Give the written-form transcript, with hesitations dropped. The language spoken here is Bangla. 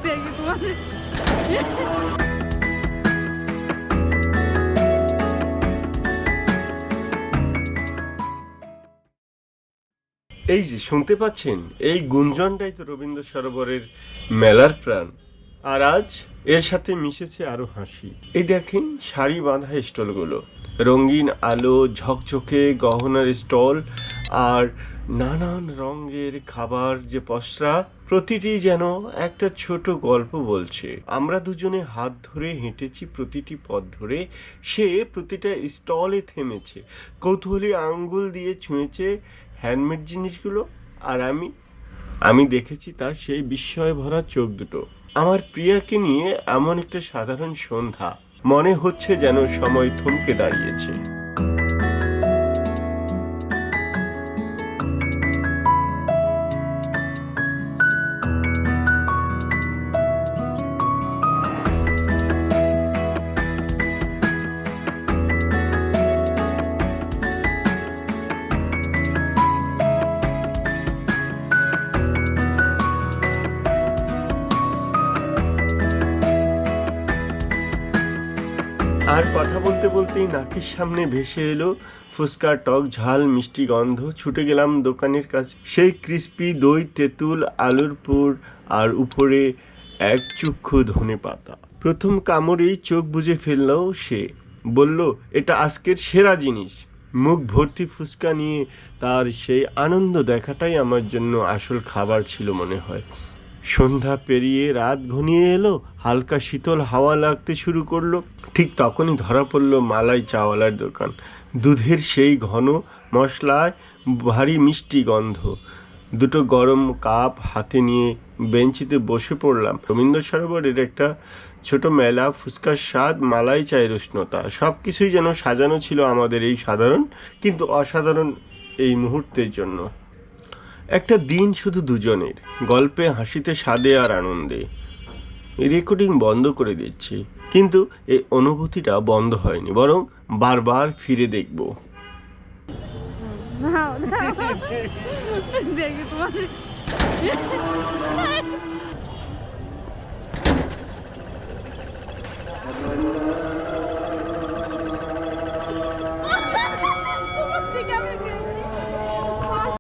দেখি তোমার এই যে শুনতে পাচ্ছেন, এই গুঞ্জনটাই তো রবীন্দ্র সরোবরের মেলার প্রাণ। আর আজ এর সাথে মিশেছে আরো হাসি। এই দেখেন সারি বাঁধা স্টলগুলো, রঙিন আলো, ঝকঝকে গহনার স্টল, আর নানান রঙের খাবার যে পসরা, প্রতিটি যেন একটা ছোট গল্প বলছে। আমরা দুজনে হাত ধরে হেঁটেছি প্রতিটি পথ ধরে, সে প্রতিটা স্টলে থেমেছে, কৌতূহলী আঙ্গুল দিয়ে ছুঁয়েছে হ্যান্ডমেড জিনিসগুলো। আর আমি দেখেছি তার সেই বিস্ময় ভরা চোখ দুটো। আমার প্রিয়াকে নিয়ে এমন একটা সাধারণ সন্ধ্যা, মনে হচ্ছে যেন সময় থমকে দাঁড়িয়েছে। আর কথা বলতে বলতেই নাকের সামনে ভেসে এলো ফুচকার টক ঝাল মিষ্টি গন্ধ। ছুটে গেলাম দোকানের কাছে। সেই ক্রিস্পি দই, তেঁতুল, আলুর পুর, আর উপরে এক চুক্ষু ধনেপাতা। প্রথম কামড়েই চোখ বুজে ফেলল সে, বলল, এটা আজকের সেরা জিনিস। মুখ ভর্তি ফুচকা নিয়ে তার সেই আনন্দ দেখাটাই আমার জন্য আসল খাবার ছিল মনে হয়। সন্ধ্যা পেরিয়ে রাত ঘনিয়ে এলো, হালকা শীতল হাওয়া লাগতে শুরু করলো। ঠিক তখনই ধরা পড়ল মালাই চাওয়ালার দোকান। দুধের সেই ঘন মশলায় ভারী মিষ্টি গন্ধ। দুটো গরম কাপ হাতে নিয়ে বেঞ্চিতে বসে পড়লাম। রবীন্দ্র সরোবরের একটা ছোট মেলা, ফুচকার স্বাদ, মালাই চায়ের উষ্ণতা, সব কিছুই যেন সাজানো ছিল আমাদের এই সাধারণ কিন্তু অসাধারণ এই মুহূর্তের জন্য। একটা দিন শুধু দুজনের, গল্পে, হাসিতে, স্বাদে আর আনন্দে। রেকর্ডিং বন্ধ করে দিচ্ছি, কিন্তু এই অনুভূতিটা বন্ধ হয়নি, বরং বারবার ফিরে দেখব। দেখি তোমার